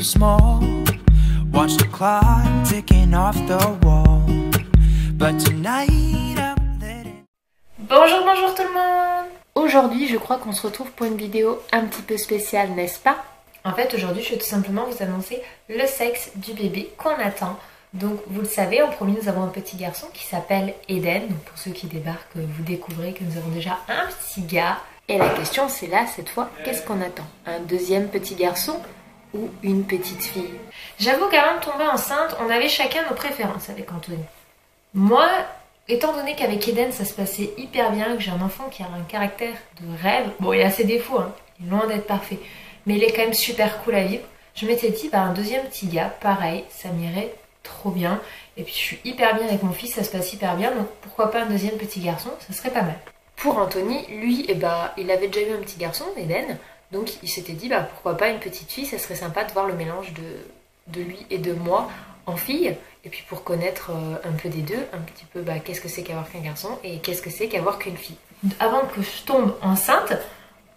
small. Watch the clock ticking off the wall. But tonight I'm letting... Bonjour tout le monde. Aujourd'hui je crois qu'on se retrouve pour une vidéo un petit peu spéciale, n'est-ce pas? En fait aujourd'hui je vais tout simplement vous annoncer le sexe du bébé qu'on attend. Donc vous le savez, en premier nous avons un petit garçon qui s'appelle Eden. Donc pour ceux qui débarquent, vous découvrez que nous avons déjà un petit gars. Et la question c'est là, cette fois, qu'est-ce qu'on attend? Un deuxième petit garçon ou une petite fille? J'avoue qu'avant de tomber enceinte, on avait chacun nos préférences avec Anthony. Moi, étant donné qu'avec Eden ça se passait hyper bien, que j'ai un enfant qui a un caractère de rêve, bon il a ses défauts, hein, il est loin d'être parfait, mais il est quand même super cool à vivre, je m'étais dit un deuxième petit gars, pareil, ça m'irait trop bien, et puis je suis hyper bien avec mon fils, ça se passe hyper bien, donc pourquoi pas un deuxième petit garçon, ça serait pas mal. Pour Anthony, lui, il avait déjà eu un petit garçon, Eden, donc il s'était dit pourquoi pas une petite fille, ça serait sympa de voir le mélange de lui et de moi en fille, et puis pour connaître un peu des deux, un petit peu qu'est-ce que c'est qu'avoir qu'un garçon et qu'est-ce que c'est qu'avoir qu'une fille. Avant que je tombe enceinte,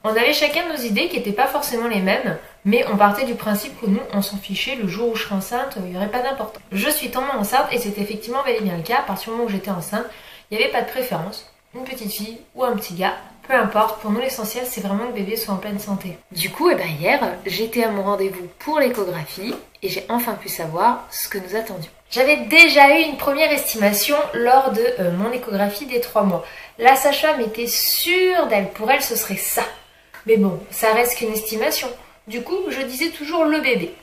on avait chacun nos idées qui n'étaient pas forcément les mêmes, mais on partait du principe que nous, on s'en fichait, le jour où je serais enceinte, il n'y aurait pas d'importance. Je suis tombée enceinte et c'était effectivement bel et bien le cas. À partir du moment où j'étais enceinte, il n'y avait pas de préférence, une petite fille ou un petit gars, peu importe, pour nous l'essentiel c'est vraiment que le bébé soit en pleine santé. Du coup, hier, j'étais à mon rendez-vous pour l'échographie et j'ai enfin pu savoir ce que nous attendions. J'avais déjà eu une première estimation lors de mon échographie des 3 mois. La sage-femme était sûre d'elle, pour elle ce serait ça. Mais bon, ça reste qu'une estimation. Du coup, je disais toujours le bébé.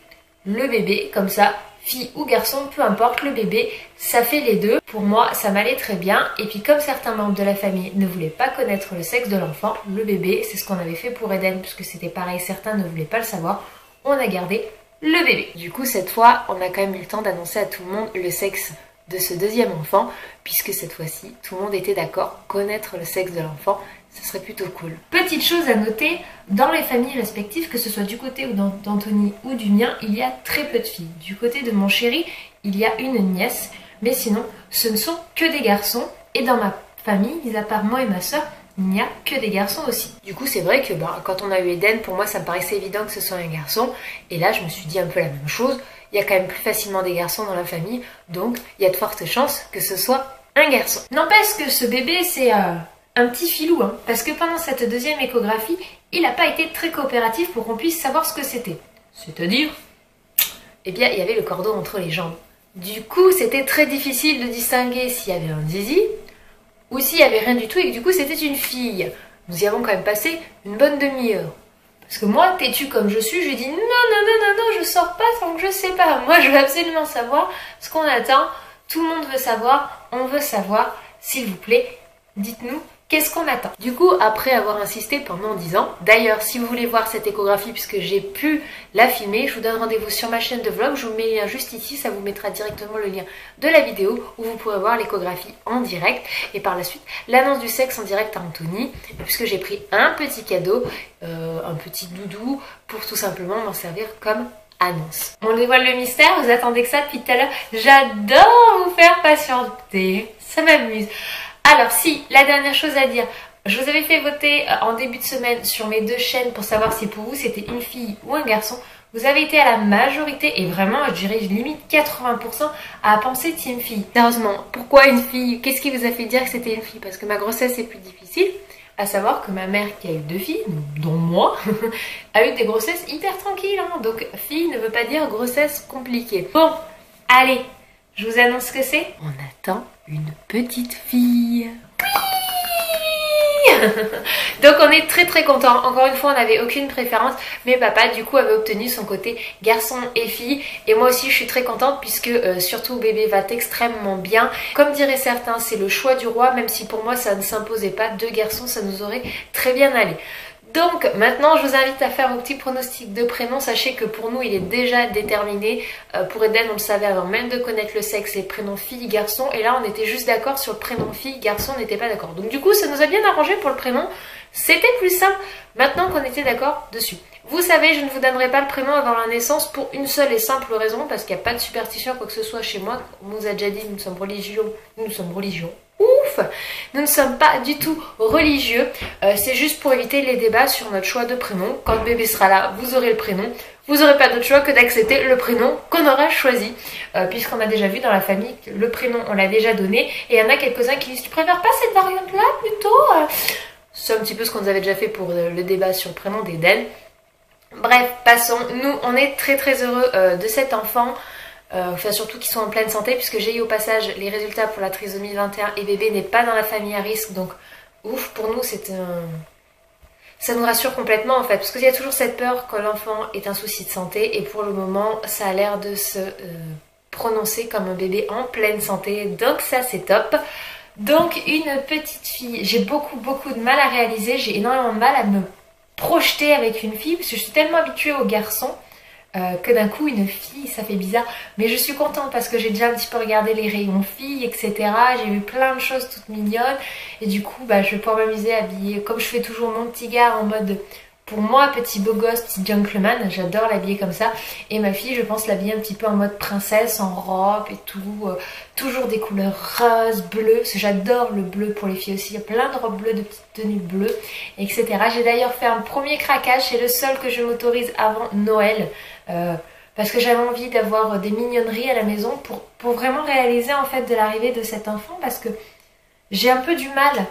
Le bébé, comme ça, fille ou garçon, peu importe, le bébé, ça fait les deux. Pour moi, ça m'allait très bien. Et puis comme certains membres de la famille ne voulaient pas connaître le sexe de l'enfant, le bébé, c'est ce qu'on avait fait pour Eden, puisque c'était pareil, certains ne voulaient pas le savoir. On a gardé le bébé. Du coup, cette fois, on a quand même eu le temps d'annoncer à tout le monde le sexe de ce deuxième enfant, puisque cette fois-ci, tout le monde était d'accord, connaître le sexe de l'enfant, ce serait plutôt cool. Petite chose à noter, dans les familles respectives, que ce soit du côté d'Anthony ou du mien, il y a très peu de filles. Du côté de mon chéri, il y a une nièce, mais sinon, ce ne sont que des garçons. Et dans ma famille, mis à part moi et ma soeur, il n'y a que des garçons aussi. Du coup, c'est vrai que quand on a eu Eden, pour moi, ça me paraissait évident que ce soit un garçon. Et là, je me suis dit un peu la même chose. Il y a quand même plus facilement des garçons dans la famille, donc il y a de fortes chances que ce soit un garçon. N'empêche que ce bébé, c'est un petit filou, hein, parce que pendant cette deuxième échographie, il n'a pas été très coopératif pour qu'on puisse savoir ce que c'était. C'est-à-dire, il y avait le cordon entre les jambes. Du coup, c'était très difficile de distinguer s'il y avait un zizi ou s'il n'y avait rien du tout et que du coup c'était une fille. Nous y avons quand même passé une bonne demi-heure. Parce que moi, têtue comme je suis, je lui ai dit non, je sors pas tant que je sais pas. Moi, je veux absolument savoir ce qu'on attend. Tout le monde veut savoir, on veut savoir. S'il vous plaît, dites-nous qu'est-ce qu'on attend. Du coup, après avoir insisté pendant 10 ans, d'ailleurs, si vous voulez voir cette échographie, puisque j'ai pu la filmer, je vous donne rendez-vous sur ma chaîne de vlog. Je vous mets le lien juste ici, ça vous mettra directement le lien de la vidéo où vous pourrez voir l'échographie en direct. Et par la suite, l'annonce du sexe en direct à Anthony, puisque j'ai pris un petit cadeau, un petit doudou, pour tout simplement m'en servir comme annonce. On dévoile le mystère, vous attendez que ça depuis tout à l'heure. J'adore vous faire patienter, ça m'amuse. Alors si, la dernière chose à dire, je vous avais fait voter en début de semaine sur mes 2 chaînes pour savoir si pour vous c'était une fille ou un garçon. Vous avez été à la majorité et vraiment je dirais limite 80% à penser team fille. Sérieusement, pourquoi une fille? Qu'est-ce qui vous a fait dire que c'était une fille? Parce que ma grossesse est plus difficile, à savoir que ma mère qui a eu 2 filles, dont moi, a eu des grossesses hyper tranquilles. Hein. Donc fille ne veut pas dire grossesse compliquée. Bon, allez, je vous annonce ce que c'est. On attend une petite fille. Oui. Donc on est très contents. Encore une fois, on n'avait aucune préférence, mais papa du coup avait obtenu son côté garçon et fille. Et moi aussi je suis très contente puisque surtout bébé va extrêmement bien. Comme diraient certains, c'est le choix du roi, même si pour moi ça ne s'imposait pas. 2 garçons, ça nous aurait très bien allé. Donc maintenant je vous invite à faire vos petits pronostics de prénom. Sachez que pour nous il est déjà déterminé. Pour Eden on le savait avant même de connaître le sexe, les prénoms fille, garçon. Et là on était juste d'accord sur le prénom fille, garçon, on n'était pas d'accord. Donc du coup ça nous a bien arrangé pour le prénom. C'était plus simple maintenant qu'on était d'accord dessus. Vous savez, je ne vous donnerai pas le prénom avant la naissance pour une seule et simple raison, parce qu'il n'y a pas de superstition quoi que ce soit chez moi. On nous a déjà dit, nous sommes religieux. Ouf, nous ne sommes pas du tout religieux. C'est juste pour éviter les débats sur notre choix de prénom. Quand le bébé sera là, vous aurez le prénom. vous n'aurez pas d'autre choix que d'accepter le prénom qu'on aura choisi. Puisqu'on a déjà vu dans la famille que le prénom on l'a déjà donné. Et il y en a quelques-uns qui disent tu préfères pas cette variante-là plutôt C'est un petit peu ce qu'on nous avait déjà fait pour le débat sur le prénom d'Eden. Bref, passons. Nous, on est très très heureux de cet enfant. Enfin, surtout qu'ils sont en pleine santé, puisque j'ai eu au passage les résultats pour la trisomie 21 et bébé n'est pas dans la famille à risque. Donc, ouf, pour nous, ça nous rassure complètement en fait. Parce qu'il y a toujours cette peur que l'enfant ait un souci de santé. Et pour le moment, ça a l'air de se prononcer comme un bébé en pleine santé. Donc ça, c'est top. Donc, une petite fille. J'ai beaucoup de mal à réaliser. J'ai énormément de mal à me projeter avec une fille, parce que je suis tellement habituée aux garçons que d'un coup une fille ça fait bizarre. Mais je suis contente parce que j'ai déjà un petit peu regardé les rayons filles, etc. J'ai vu plein de choses toutes mignonnes et du coup je vais pouvoir m'amuser à habiller comme je fais toujours mon petit gars en mode pour moi petit beau gosse, petit gentleman. J'adore l'habiller comme ça. Et ma fille je pense l'habiller un petit peu en mode princesse, en robe et tout, toujours des couleurs roses, bleues, parce que j'adore le bleu pour les filles aussi. Il y a plein de robes bleues, de petites tenues bleues, etc. J'ai d'ailleurs fait un premier craquage, c'est le seul que je m'autorise avant Noël. Parce que j'avais envie d'avoir des mignonneries à la maison pour vraiment réaliser en fait de l'arrivée de cet enfant, parce que j'ai un peu du mal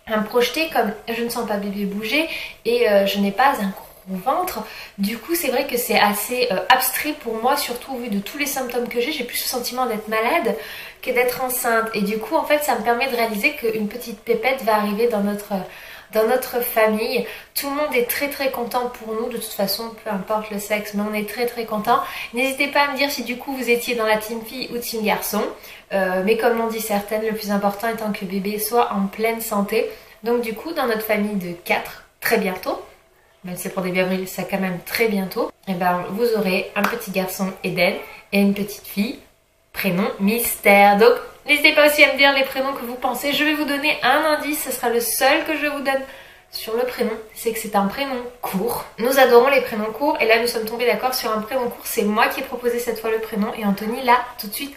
à me projeter comme je ne sens pas bébé bouger et je n'ai pas un gros ventre. Du coup c'est vrai que c'est assez abstrait pour moi, surtout au vu de tous les symptômes que j'ai plus le sentiment d'être malade que d'être enceinte. Et du coup en fait ça me permet de réaliser qu'une petite pépette va arriver dans notre famille. Tout le monde est très content pour nous, de toute façon, peu importe le sexe, mais on est très content. N'hésitez pas à me dire si du coup vous étiez dans la team fille ou team garçon. Mais comme l'ont dit certaines, le plus important étant que bébé soit en pleine santé. Donc du coup, dans notre famille de 4, très bientôt, même si c'est pour début avril, c'est quand même très bientôt, et vous aurez un petit garçon Eden et une petite fille, prénom mystère. Donc n'hésitez pas aussi à me dire les prénoms que vous pensez. Je vais vous donner un indice, ce sera le seul que je vous donne sur le prénom, c'est que c'est un prénom court. Nous adorons les prénoms courts et là nous sommes tombés d'accord sur un prénom court. C'est moi qui ai proposé cette fois le prénom et Anthony l'a tout de suite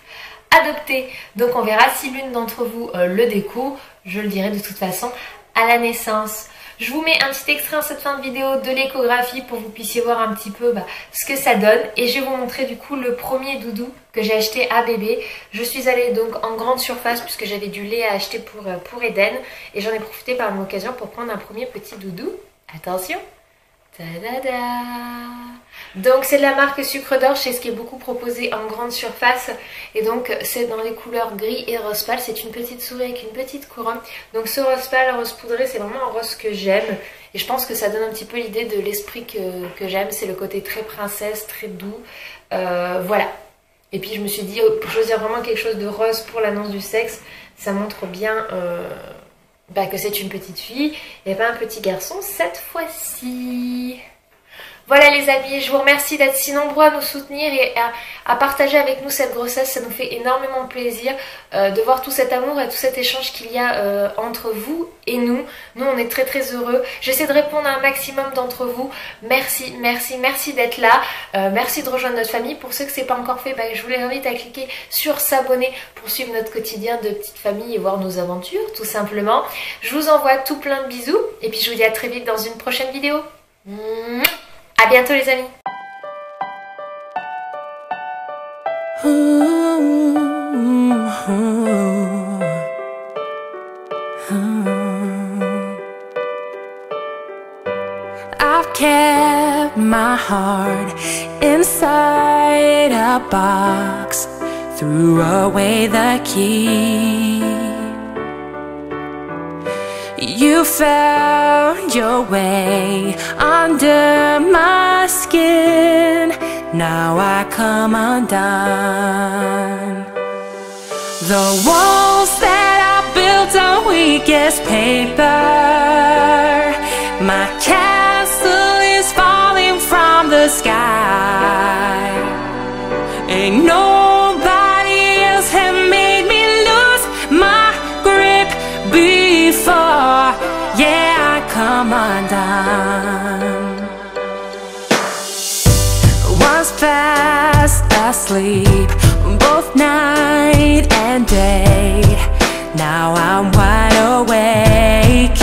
adopté. Donc on verra si l'une d'entre vous le découvre. Je le dirai de toute façon à la naissance. Je vous mets un petit extrait en cette fin de vidéo de l'échographie pour que vous puissiez voir un petit peu ce que ça donne. Et je vais vous montrer du coup le premier doudou que j'ai acheté à bébé. Je suis allée donc en grande surface puisque j'avais du lait à acheter pour Eden. Et j'en ai profité par l'occasion pour prendre un premier petit doudou. Attention. Ta-da-da. Donc c'est de la marque Sucre d'Orge, c'est ce qui est beaucoup proposé en grande surface. Et donc c'est dans les couleurs gris et rose pâle. C'est une petite souris avec une petite couronne. Donc ce rose pâle, rose poudré, c'est vraiment un rose que j'aime. Et je pense que ça donne un petit peu l'idée de l'esprit que j'aime. C'est le côté très princesse, très doux. Voilà. Et puis je me suis dit, pour choisir vraiment quelque chose de rose pour l'annonce du sexe, ça montre bien que c'est une petite fille et pas un petit garçon cette fois-ci. Voilà les amis, je vous remercie d'être si nombreux à nous soutenir et à partager avec nous cette grossesse. Ça nous fait énormément plaisir de voir tout cet amour et tout cet échange qu'il y a entre vous et nous. Nous on est très heureux. J'essaie de répondre à un maximum d'entre vous. Merci d'être là. Merci de rejoindre notre famille. Pour ceux que c'est pas encore fait, je vous les invite à cliquer sur s'abonner pour suivre notre quotidien de petite famille et voir nos aventures tout simplement. Je vous envoie tout plein de bisous et puis je vous dis à très vite dans une prochaine vidéo. À bientôt les amis. I've kept my heart inside a box, threw away the key. You found your way under my skin. Now I come undone. The walls that I built on weakest paper, my castle is falling from the sky. Ain't nobody else have made me lose my grip before. Yeah, I come undone. Was fast asleep both night and day. Now I'm wide awake.